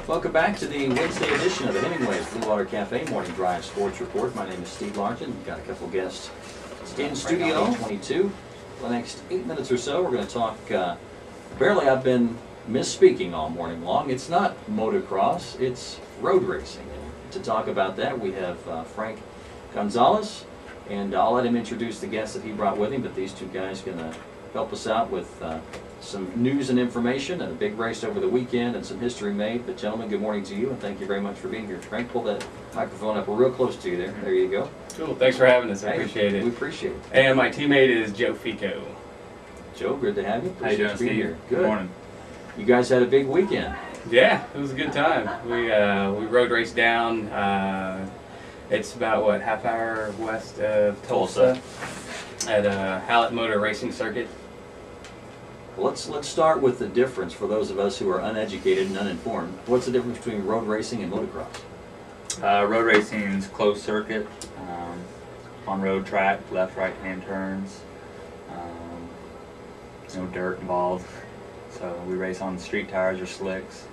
Welcome back to the Wednesday edition of the Hemingway's Blue Water Cafe Morning Drive Sports Report. My name is Steve Largent. We've got a couple guests in studio, 22. For the next 8 minutes or so, we're going to talk, apparently I've been misspeaking all morning long. It's not motocross, it's road racing. And to talk about that, we have Frank Gonzalez, and I'll let him introduce the guests that he brought with him, but these two guys are going to help us out with some news and information and a big race over the weekend and some history made. But gentlemen, good morning to you and thank you very much for being here. Frank, pull that microphone up real close to you there. There you go. Cool. Thanks for having us. I appreciate it. We appreciate it. And my teammate is Joe Fico. Joe, good to have you. How you doing, Steve? Here. Good. Good morning. You guys had a big weekend. Yeah, it was a good time. We road raced down. It's about what, half hour west of Tulsa at Hallett Motor Racing Circuit. Let's start with the difference for those of us who are uneducated and uninformed. What's the difference between road racing and motocross? Road racing is closed circuit, on road track, left, right hand turns, no dirt involved. So we race on street tires or slicks.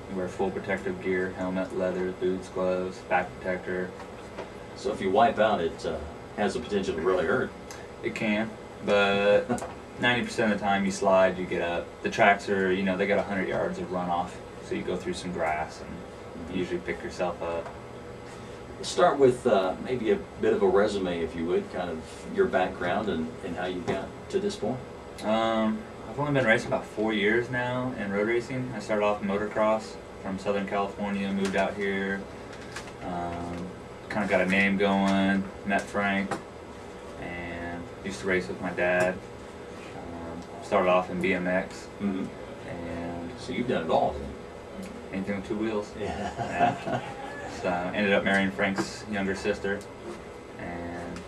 We wear full protective gear, helmet, leather, boots, gloves, back protector. So if you wipe out, it has the potential to really hurt. It can, but 90% of the time you slide, you get up. The tracks are, you know, they got 100 yards of runoff, so you go through some grass and you usually pick yourself up. Let's start with maybe a bit of a resume, if you would, kind of your background and how you got to this point. I've only been racing about 4 years now in road racing. I started off in motocross from Southern California, moved out here, kind of got a name going, met Frank, and used to race with my dad. Started off in BMX, and so you've done it all. Anything with two wheels. Yeah. So ended up marrying Frank's younger sister, and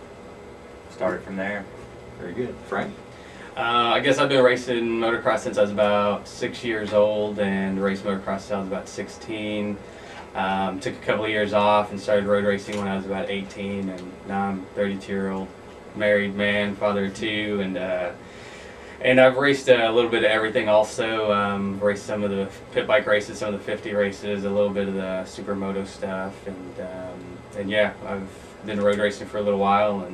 started from there. Very good, Frank. I guess I've been racing motocross since I was about 6 years old, and raced motocross since I was about 16. Took a couple of years off and started road racing when I was about 18, and now I'm a 32-year-old married man, father of two, and I've raced a little bit of everything also. Raced some of the pit bike races, some of the 50 races, a little bit of the supermoto stuff, and yeah, I've been road racing for a little while,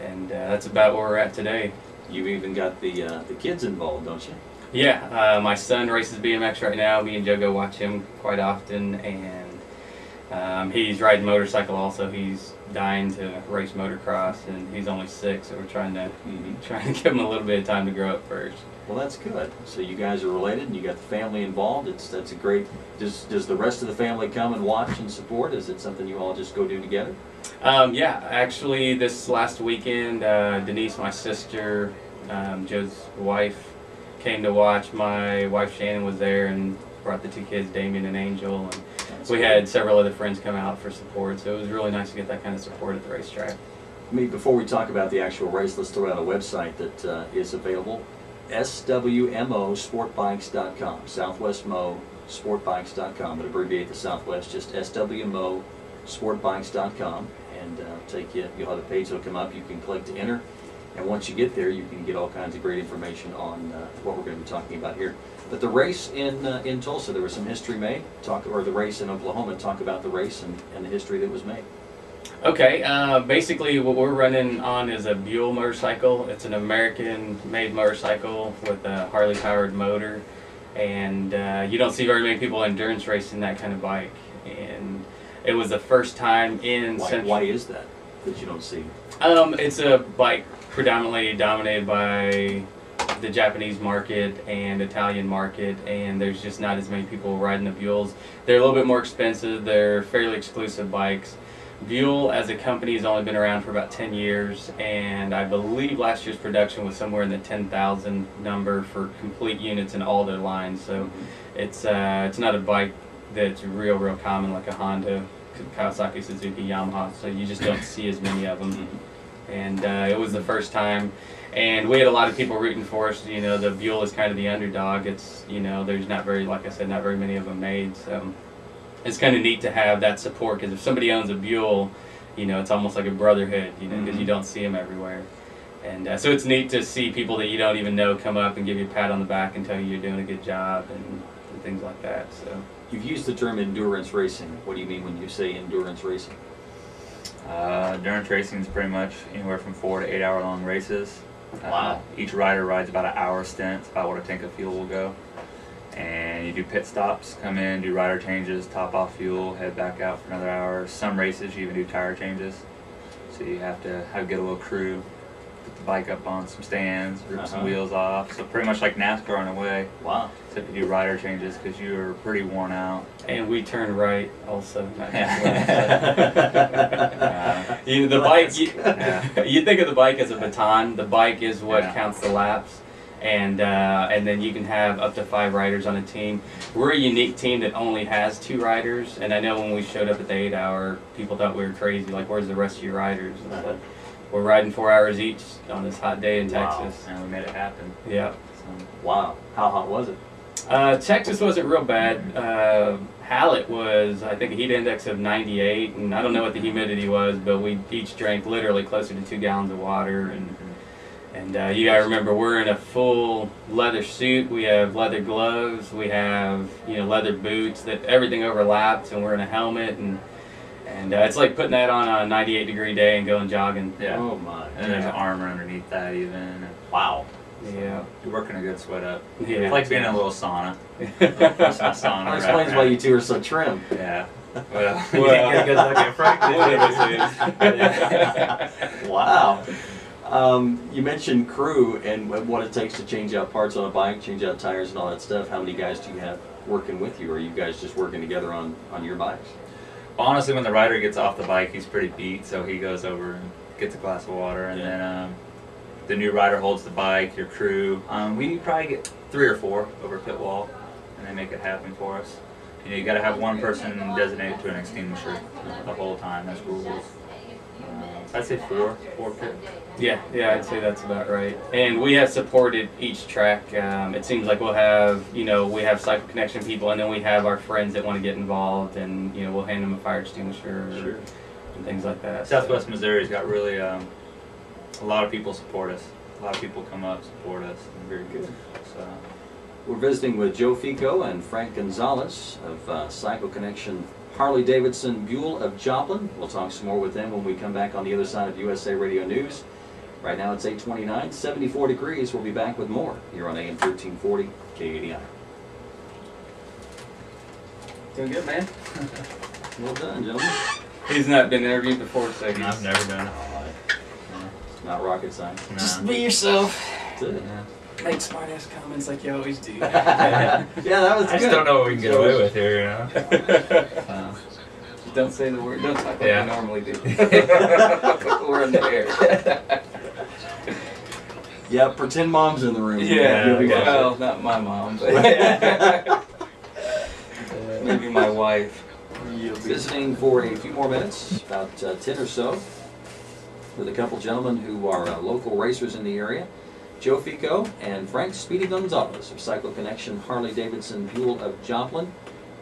and that's about where we're at today. You've even got the kids involved, don't you? Yeah, my son races BMX right now. Me and Joe go watch him quite often, and he's riding motorcycle also. He's dying to race motocross, and he's only 6, so we're trying to give him a little bit of time to grow up first. Well, that's good. So you guys are related, and you got the family involved. That's a great. Does the rest of the family come and watch and support? Is it something you all just go do together? Yeah, actually, this last weekend, Denise, my sister, Joe's wife, came to watch. My wife Shannon was there and brought the 2 kids, Damien and Angel, and we had several other friends come out for support, so it was really nice to get that kind of support at the racetrack. Before we talk about the actual race, let's throw out a website that is available, swmosportbikes.com, southwestmosportbikes.com. But abbreviate the Southwest, just swmosportbikes.com, and take you. You'll have a page that'll come up. You can click to enter, and once you get there, you can get all kinds of great information on what we're going to be talking about here. But the race in Tulsa, there was some history made. Or the race in Oklahoma. Talk about the race and the history that was made. Okay, basically what we're running on is a Buell motorcycle. It's an American-made motorcycle with a Harley-powered motor, and you don't see very many people endurance racing that kind of bike. And it was the first time in Why is that you don't see? It's a bike predominantly dominated by the Japanese market and Italian market, and there's just not as many people riding the Buells. They're a little bit more expensive. They're fairly exclusive bikes. Buell as a company has only been around for about 10 years, and I believe last year's production was somewhere in the 10,000 number for complete units in all their lines. So it's not a bike that's real common like a Honda, Kawasaki, Suzuki, Yamaha, so you just don't see as many of them. And it was the first time, and we had a lot of people rooting for us. You know, the Buell is kind of the underdog. It's, you know, there's not very, like I said, not very many of them made, so it's kind of neat to have that support, because if somebody owns a Buell, you know, it's almost like a brotherhood, you know, because you don't see them everywhere. And so it's neat to see people that you don't even know come up and give you a pat on the back and tell you you're doing a good job. and things like that. So You've used the term endurance racing. What do you mean when you say endurance racing? Endurance racing is pretty much anywhere from 4 to 8 hour long races. Wow. Each rider rides about an hour stint. It's about what a tank of fuel will go. And you do pit stops, come in, do rider changes, top off fuel, head back out for another hour. Some races you even do tire changes. So you have to get a little crew, put the bike up on some stands, rip some wheels off. So pretty much like NASCAR in a way. Wow. Except you do rider changes because you are pretty worn out. and we turn right also. Yeah. The bike. You think of the bike as a baton. The bike is what counts the laps. And then you can have up to 5 riders on a team. We're a unique team that only has 2 riders, and I know when we showed up at the 8 hour, people thought we were crazy, like where's the rest of your riders? But we're riding 4 hours each on this hot day in Texas. And we made it happen. Yeah. So. Wow. How hot was it? Texas wasn't real bad. Hallett was, I think, a heat index of 98, and I don't know what the humidity was, but we each drank literally closer to 2 gallons of water. And you gotta remember, we're in a full leather suit. We have leather gloves. We have leather boots. That everything overlaps, and we're in a helmet. And it's like putting that on a 98-degree day and going jogging. Yeah. Oh my. And there's armor underneath that even. Wow. Yeah. You're working a good sweat up. Yeah. It's like being in a little sauna. That explains why you two are so trim. Yeah. Well, You didn't get a good look at Frank, did you? Wow. You mentioned crew and what it takes to change out parts on a bike, change out tires and all that stuff. How many guys do you have working with you? Or are you guys just working together on your bikes? honestly, when the rider gets off the bike, he's pretty beat, so he goes over and gets a glass of water, and then the new rider holds the bike, your crew. We probably get 3 or 4 over pit wall, and they make it happen for us. You got to have one person designated to an extinguisher the whole time. That's rules. I'd say 4 pit. Yeah, I'd say that's about right. And we have supported each track. It seems like we'll have, we have Cycle Connection people, and then we have our friends that want to get involved, and we'll hand them a fire extinguisher and things like that. Southwest Missouri's got really a lot of people support us. A lot of people come up support us. Very good. So. We're visiting with Joe Fico and Frank Gonzalez of Cycle Connection Harley Davidson Buell of Joplin. We'll talk some more with them when we come back on the other side of USA Radio News. Right now it's 8:29, 74 degrees. We'll be back with more here on AM 1340 KADI. Doing good, man. Well done, gentlemen. He's not been interviewed before, so he's... I've never done it. It's not rocket science. No. Just be yourself. That's it. Yeah. Make smart-ass comments like you always do. Yeah, that was I good. just don't know what we can get away with here, Just don't say the word. Don't talk like Yeah. you normally do. We're in the air. Yeah, pretend mom's in the room. Yeah, You'll be okay. fine. well, not my mom, but maybe my wife. Visiting for a few more minutes, about 10 or so, with a couple gentlemen who are local racers in the area. Joe Fico and Frank Speedy Gonzalez of Cycle Connection Harley Davidson Buell of Joplin.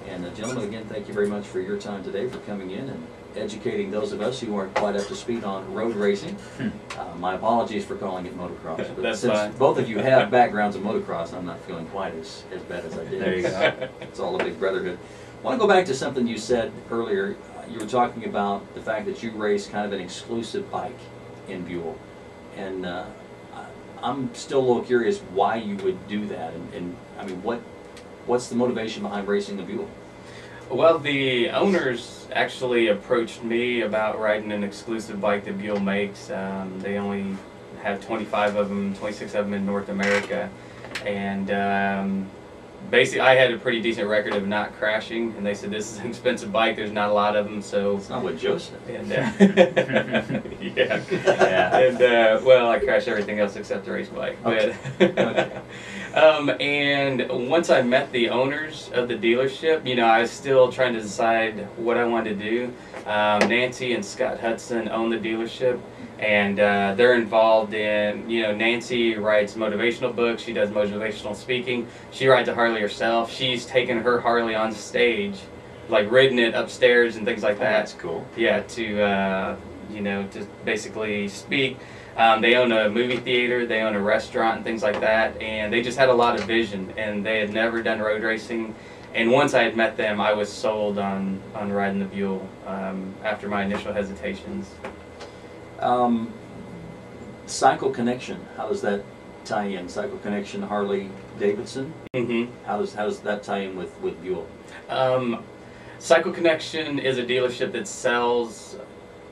And gentlemen, again, thank you very much for your time today, for coming in and educating those of us who aren't quite up to speed on road racing. My apologies for calling it motocross, but That's since fine. both of you have backgrounds in motocross, I'm not feeling quite as bad as I did. There you go. It's all a big brotherhood. I want to go back to something you said earlier. You were talking about the fact that you race kind of an exclusive bike in Buell. And I'm still a little curious why you would do that. And I mean, what's the motivation behind racing a Buell? Well, the owners actually approached me about riding an exclusive bike that Buell makes. They only have 25 of them, 26 of them in North America. And basically, I had a pretty decent record of not crashing. And they said, this is an expensive bike, there's not a lot of them, so... It's not what Joe said. And, And, well, I crashed everything else except the race bike. Okay. But and once I met the owners of the dealership, I was still trying to decide what I wanted to do. Nancy and Scott Hudson own the dealership, and they're involved in, Nancy writes motivational books, she does motivational speaking, she rides a Harley herself, she's taken her Harley on stage, like ridden it upstairs and things like that. That's cool. Yeah, to, to basically speak. They own a movie theater, they own a restaurant and things like that, and they just had a lot of vision, and they had never done road racing. And once I had met them, I was sold on riding the Buell after my initial hesitations. Cycle Connection, how does that tie in? Cycle Connection, Harley, Davidson? Mm-hmm. How does that tie in with Buell? Cycle Connection is a dealership that sells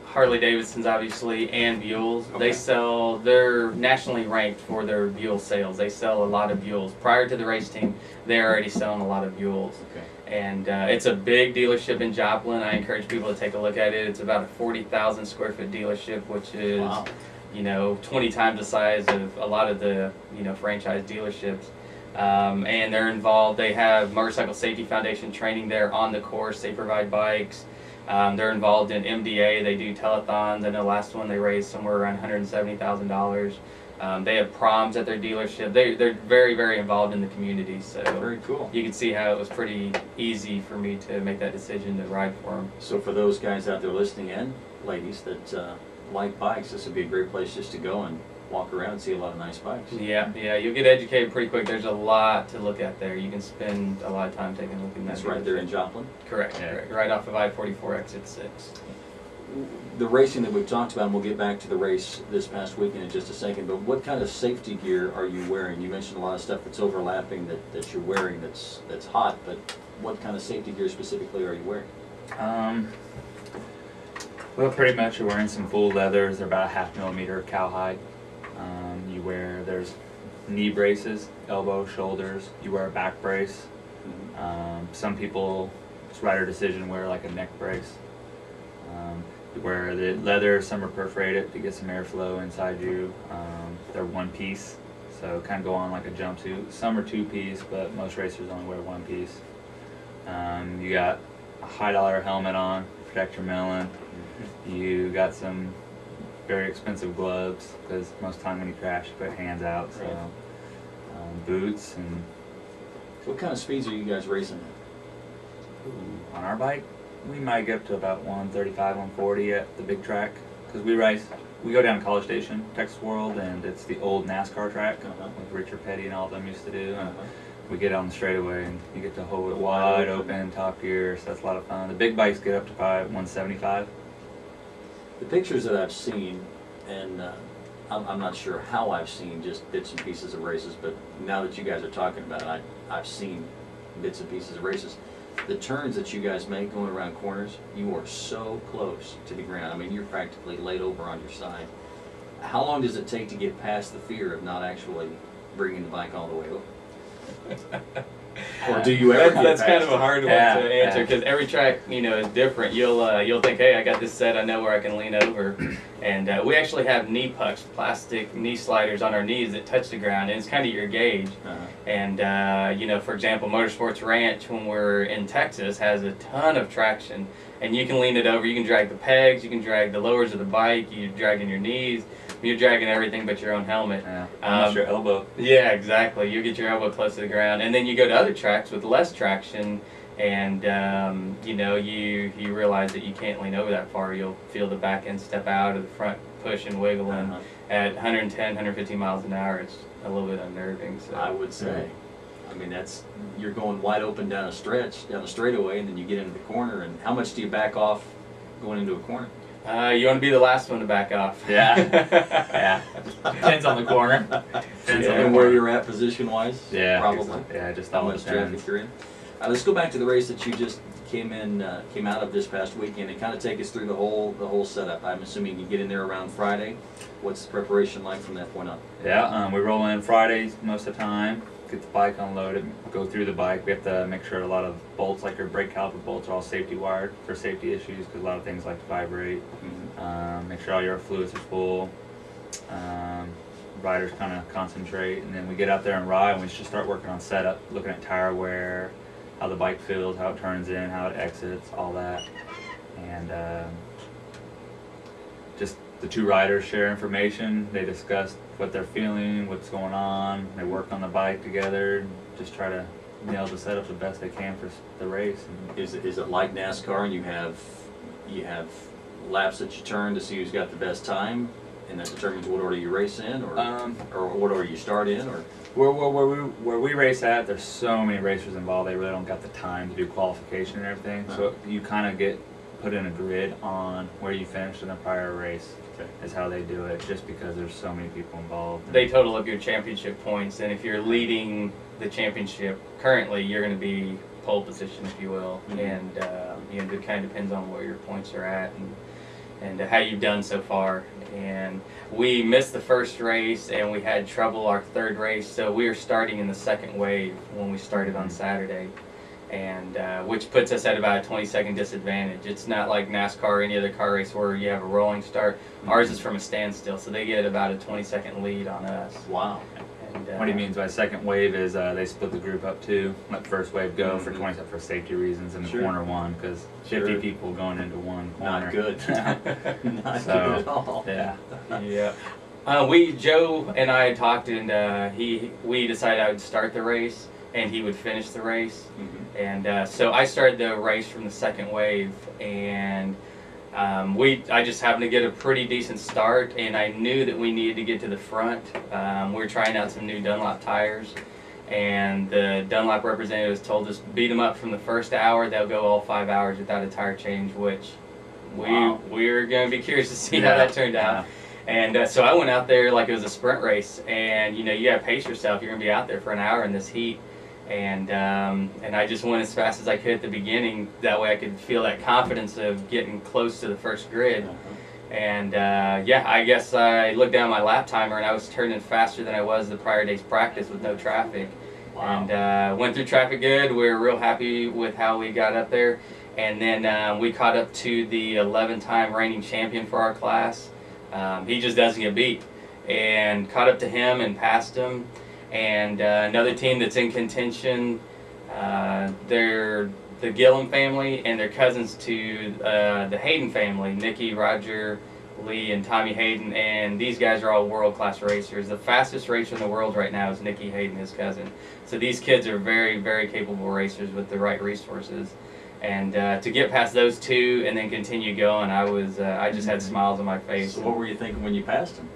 Harley Davidsons, obviously, and Buells. Okay. They're nationally ranked for their Buell sales. They sell a lot of Buells. Prior to the race team, they're already selling a lot of Buells. Okay. And it's a big dealership in Joplin. I encourage people to take a look at it. It's about a 40,000 square foot dealership, which is, Wow. 20 times the size of a lot of the, franchise dealerships. And they're involved. They have Motorcycle Safety Foundation training there on the course. They provide bikes. They're involved in MDA. They do telethons. I know last one they raised somewhere around $170,000. They have proms at their dealership. They're very, very involved in the community. So Very cool. you can see how it was pretty easy for me to make that decision to ride for them. So for those guys out there listening and ladies that like bikes, this would be a great place just to go and walk around and see a lot of nice bikes. Yeah, you'll get educated pretty quick. There's a lot to look at there. You can spend a lot of time taking a look at that. That's right there in Joplin. Correct, Yeah. correct. Right off of I-44 exit 6. The racing that we've talked about, and we'll get back to the race this past weekend in just a second, but what kind of safety gear are you wearing? You mentioned a lot of stuff that's overlapping that you're wearing that's hot, but what kind of safety gear specifically are you wearing? Well, pretty much you're wearing some full leathers. They're about a 1/2 millimeter cowhide. There's knee braces, elbow, shoulders. You wear a back brace. Some people, it's rider decision, wear like a neck brace. You wear the leather, some are perforated to get some airflow inside you. They're one piece, so kind of go on like a jumpsuit. Some are two piece, but most racers only wear one piece. You got a $high helmet on, protect your melon. You got some very expensive gloves, because most time when you crash you put hands out, so Right. boots. And What kind of speeds are you guys racing at? on our bike we might get up to about 135, 140 at the big track, because we go down to College Station, Texas World, and it's the old NASCAR track like Richard Petty and all of them used to do. And we get on the straightaway and you get to hold it wide open, top gear, so that's a lot of fun. The big bikes get up to probably 175. The pictures that I've seen, and I'm not sure how I've seen just bits and pieces of races, but now that you guys are talking about it, I've seen bits and pieces of races. The turns that you guys make going around corners, you are so close to the ground. I mean, you're practically laid over on your side. How long does it take to get past the fear of not actually bringing the bike all the way over? Or do you ever That's get kind past of a hard one Yeah, to answer, yeah. because every track, is different. You'll think, hey, I got this set, I know where I can lean over. And we actually have knee pucks, plastic knee sliders on our knees that touch the ground, and it's kind of your gauge. And, for example, Motorsports Ranch, when we're in Texas, has a ton of traction. And you can lean it over, you can drag the pegs, you can drag the lowers of the bike, you're dragging your knees, you're dragging everything but your own helmet. Yeah, almost your elbow. Yeah, exactly. You get your elbow close to the ground. And then you go to other tracks with less traction, and, you realize that you can't lean over that far. You'll feel the back end step out, or the front push and wiggle, and at 110, 150 miles an hour, it's a little bit unnerving. So I would say. I mean, you're going wide open down a straightaway, and then you get into the corner. And how much do you back off going into a corner? You want to be the last one to back off. Yeah. Yeah. Depends on the corner. Depends on the And where corner. you're at position-wise? Yeah. Probably. Yeah, just How all much depends. traffic you're in. Let's go back to the race that you just came out of this past weekend, and kind of take us through the whole setup. I'm assuming you get in there around Friday. What's the preparation like from that point on? Yeah, we roll in Fridays most of the time, get the bike unloaded, go through the bike. We have to make sure a lot of bolts, like your brake caliper bolts, are all safety wired for safety issues, because a lot of things like to vibrate. Make sure all your fluids are full. Riders kind of concentrate, and then we get out there and ride, and we just start working on setup, looking at tire wear, how the bike feels, how it turns in, how it exits, all that. And just the two riders share information. They discuss what they're feeling, what's going on. They work on the bike together, and just try to nail the setup the best they can for the race. And Is it like NASCAR, and you have laps that you turn to see who's got the best time? and that determines what order you race in, or what order you start in, or? Where we race at, there's so many racers involved. They really don't got the time to do qualification and everything. So you kind of get put in a grid on where you finished in the prior race. Okay. Is how they do it, just because there's so many people involved. They total up your championship points, and if you're leading the championship currently, you're going to be pole position, if you will. Mm-hmm. And you know, it kind of depends on where your points are at and how you've done so far. And we missed the first race, and we had trouble our third race, so we were starting in the second wave when we started on Saturday, and which puts us at about a 20-second disadvantage. It's not like NASCAR or any other car race where you have a rolling start. Ours is from a standstill, so they get about a 20-second lead on us. Wow. And, What he means by second wave is they split the group up too. Let the first wave go for 20 for safety reasons in the corner one, because 50 people going into one corner. Not good. Not So, good at all. Yeah. Yeah. Joe and I had talked, and we decided I would start the race, and he would finish the race. And so I started the race from the second wave, and I just happened to get a pretty decent start, and I knew that we needed to get to the front. We were trying out some new Dunlop tires, and the Dunlop representatives told us beat them up from the first hour. They'll go all 5 hours without a tire change, which we're going to be curious to see how that turned out. And so I went out there like it was a sprint race, and you know, you got to pace yourself. You're going to be out there for an hour in this heat. And I just went as fast as I could at the beginning. That way I could feel that confidence of getting close to the first grid. And yeah, I guess I looked down my lap timer, and I was turning faster than I was the prior day's practice with no traffic. Wow. And went through traffic good. We were real happy with how we got up there. And then we caught up to the 11-time reigning champion for our class. He just doesn't get beat. And caught up to him and passed him. And another team that's in contention, they're the Gillum family, and they're cousins to the Hayden family, Nikki, Roger, Lee, and Tommy Hayden, and these guys are all world-class racers. The fastest racer in the world right now is Nikki Hayden, his cousin. So these kids are very, very capable racers with the right resources. And to get past those two and then continue going, I just had smiles on my face. So what were you thinking when you passed him?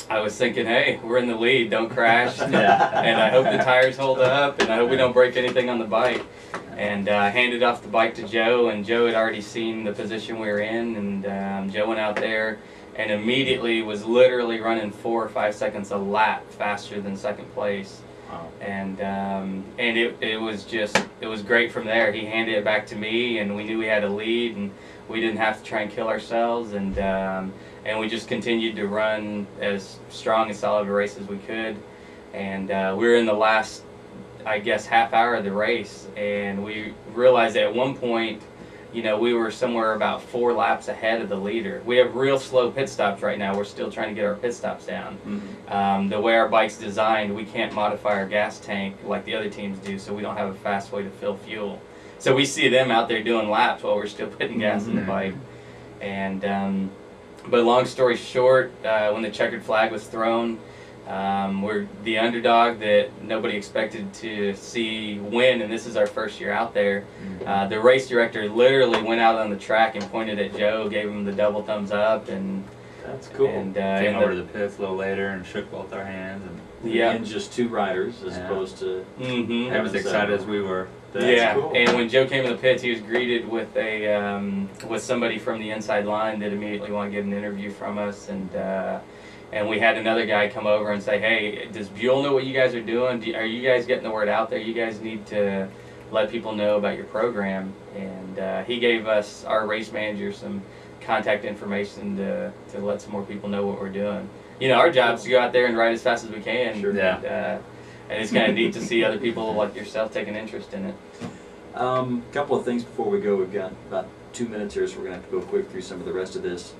I was thinking, hey, we're in the lead, don't crash, and I hope the tires hold up, and I hope we don't break anything on the bike. And I handed off the bike to Joe, and Joe had already seen the position we were in, and Joe went out there and immediately was literally running 4 or 5 seconds a lap faster than second place. Wow. And it was great from there. He handed it back to me, and we knew we had a lead, and we didn't have to try and kill ourselves, and we just continued to run as strong and solid a race as we could. And we were in the last, I guess, half hour of the race, and we realized that at one point, you know, we were somewhere about 4 laps ahead of the leader. We have real slow pit stops right now. We're still trying to get our pit stops down. The way our bike's designed, we can't modify our gas tank like the other teams do, so we don't have a fast way to fill fuel. So we see them out there doing laps while we're still putting gas in the bike. And but long story short, when the checkered flag was thrown, we're the underdog that nobody expected to see win, and this is our first year out there. The race director literally went out on the track and pointed at Joe, gave him the double thumbs up, and that's cool. And came over to the pits a little later and shook both our hands. And just 2 riders as opposed to. That was excited as we were. That's cool. And when Joe came in the pits, he was greeted with with somebody from the inside line that immediately wanted to get an interview from us, and we had another guy come over and say, hey, does Buell know what you guys are doing? Are you guys getting the word out there? You guys need to let people know about your program. And he gave us, our race manager, some contact information to let some more people know what we're doing. You know, our job is to go out there and ride as fast as we can. Sure. And it's kind of neat to see other people like yourself take an interest in it. Couple of things before we go. We've got about 2 minutes here, so we're going to have to go quick through some of the rest of this.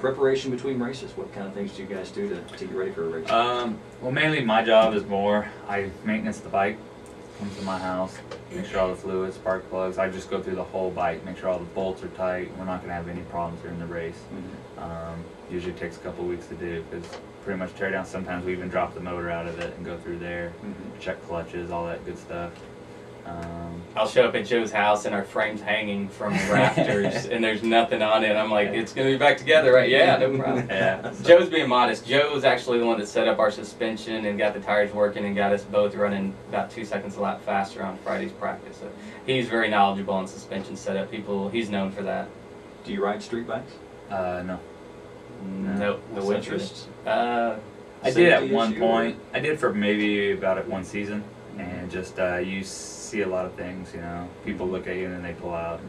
Preparation between races, what kind of things do you guys do to get ready for a race? Well, mainly my job is more, I maintenance the bike, come to my house, make sure all the fluids, spark plugs, I just go through the whole bike, make sure all the bolts are tight, we're not going to have any problems during the race. Usually takes a couple weeks to do, because pretty much tear down, sometimes we even drop the motor out of it and go through there, check clutches, all that good stuff. I'll show up at Joe's house and our frame's hanging from rafters and there's nothing on it. I'm like, it's going to be back together, right? Yeah, no problem. Yeah. Joe's being modest. Joe's actually the one that set up our suspension and got the tires working and got us both running about 2 seconds a lap faster on Friday's practice. So he's very knowledgeable on suspension setup. He's known for that. Do you ride street bikes? No. Nope. No interest? I did at Safety one issue, point. I did for maybe about one season, and just you see a lot of things. People look at you and then they pull out.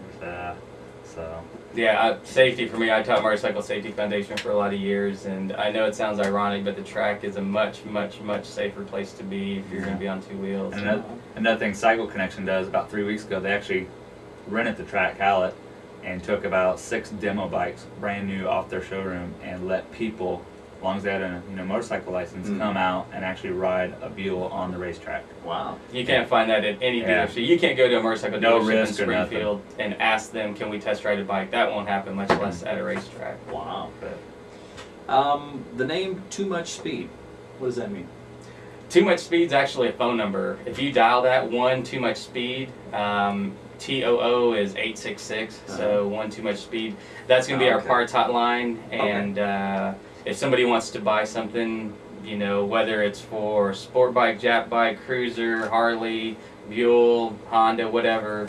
So. Yeah, safety for me. I taught motorcycle safety foundation for a lot of years, and I know it sounds ironic, but the track is a much, much, much safer place to be if you're going to be on 2 wheels. And another thing Cycle Connection does, about 3 weeks ago, they actually rented the track Hallett and took about 6 demo bikes, brand new, off their showroom, and let people, as long as they had a motorcycle license, come out and actually ride a Buell on the racetrack. Wow. You can't find that at any Yeah. dealership. You can't go to a motorcycle No dealership risk in or nothing. Springfield and ask them, can we test ride a bike? That won't happen, much less at a racetrack. Wow. But The name Too Much Speed, what does that mean? Too Much Speed's actually a phone number. If you dial that, 1 Too Much Speed, TOO is 866, so 1 Too Much Speed. That's going to be our parts hotline, and if somebody wants to buy something, whether it's for sport bike, Jap bike, cruiser, Harley, Buell, Honda, whatever,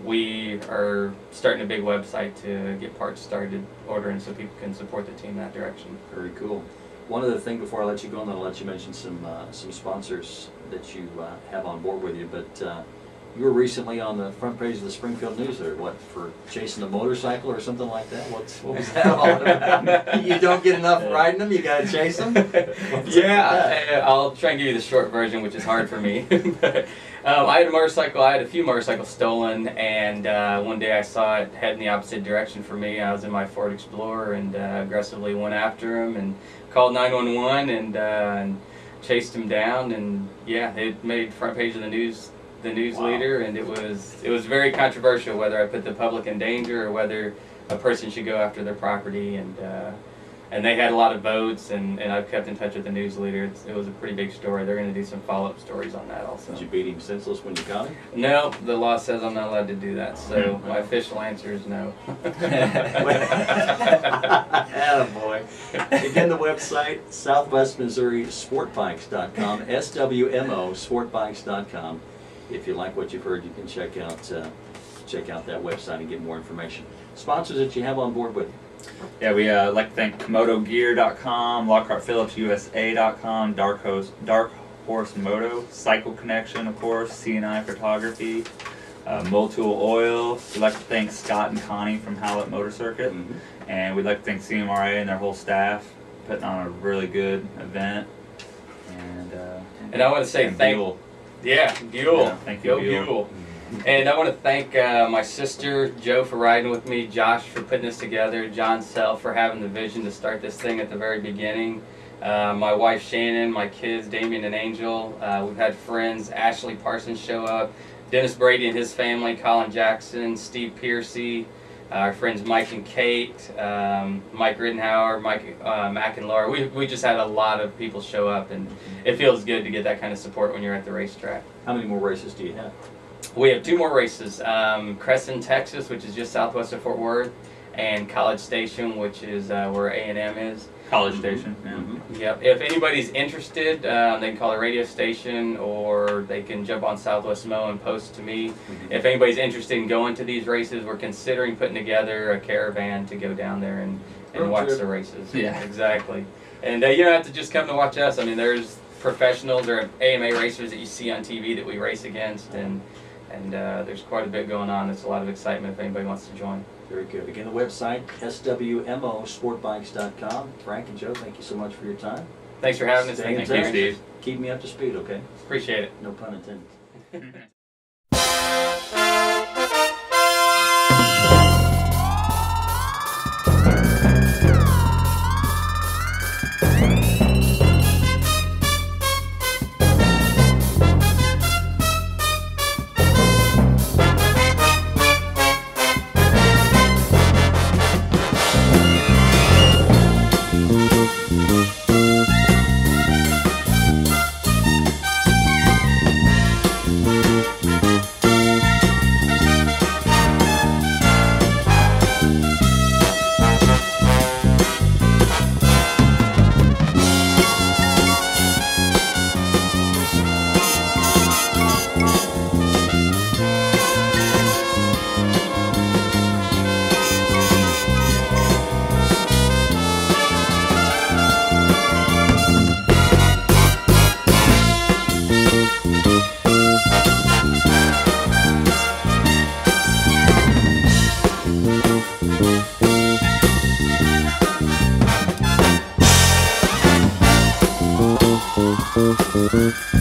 we are starting a big website to get parts started ordering so people can support the team that direction. Very cool. One other thing before I let you go, and then I'll let you mention some sponsors that you have on board with you, but you were recently on the front page of the Springfield News there, what, for chasing a motorcycle or something like that? What was that all about? You don't get enough riding them, you gotta chase them? I'll try and give you the short version, which is hard for me. But, I had a few motorcycles stolen, and one day I saw it head in the opposite direction for me. I was in my Ford Explorer and aggressively went after him and called 911 and chased him down, and yeah, it made front page of the news leader, and it was very controversial whether I put the public in danger or whether a person should go after their property, and they had a lot of votes, and I've kept in touch with the news leader. It was a pretty big story. They're going to do some follow-up stories on that also. Did you beat him senseless when you got him? No, the law says I'm not allowed to do that, so my official answer is no. Attaboy. Again, the website, Southwest Missouri Sportbikes.com, SWMO Sportbikes.com. If you like what you've heard, you can check out that website and get more information. Sponsors that you have on board with you. Yeah, we like to thank KomodoGear.com, LockhartPhillipsUSA.com, Dark Horse Moto, Cycle Connection, of course, CNI Photography, Motul Oil. We'd like to thank Scott and Connie from Hallett Motor Circuit, and we'd like to thank CMRA and their whole staff putting on a really good event. And I want to say thank you. Yeah, Buell. Yeah, thank you, Go Buell. And I want to thank my sister, Jo, for riding with me, Josh for putting this together, John Self for having the vision to start this thing at the very beginning, my wife Shannon, my kids Damien and Angel. We've had friends, Ashley Parsons show up, Dennis Brady and his family, Colin Jackson, Steve Piercy, our friends Mike and Kate, Mike Rittenhauer, Mac and Laura. We just had a lot of people show up, and it feels good to get that kind of support when you're at the racetrack. How many more races do you have? We have 2 more races, Crescent, Texas, which is just southwest of Fort Worth, and College Station, which is where A&M is. College Station, yeah. Yep. If anybody's interested, they can call the radio station, or they can jump on Southwest Mo and post to me. If anybody's interested in going to these races, we're considering putting together a caravan to go down there and watch the races. Yeah. Exactly. And you don't have to just come to watch us. I mean, there's professionals or AMA racers that you see on TV that we race against, and there's quite a bit going on. There's a lot of excitement if anybody wants to join. Very good. Again, the website, SWMO Sportbikes.com. Frank and Joe, thank you so much for your time. Thanks for having us. Stay in Thank you, touch. Steve. Keep me up to speed, okay? Appreciate it. No pun intended. Bye.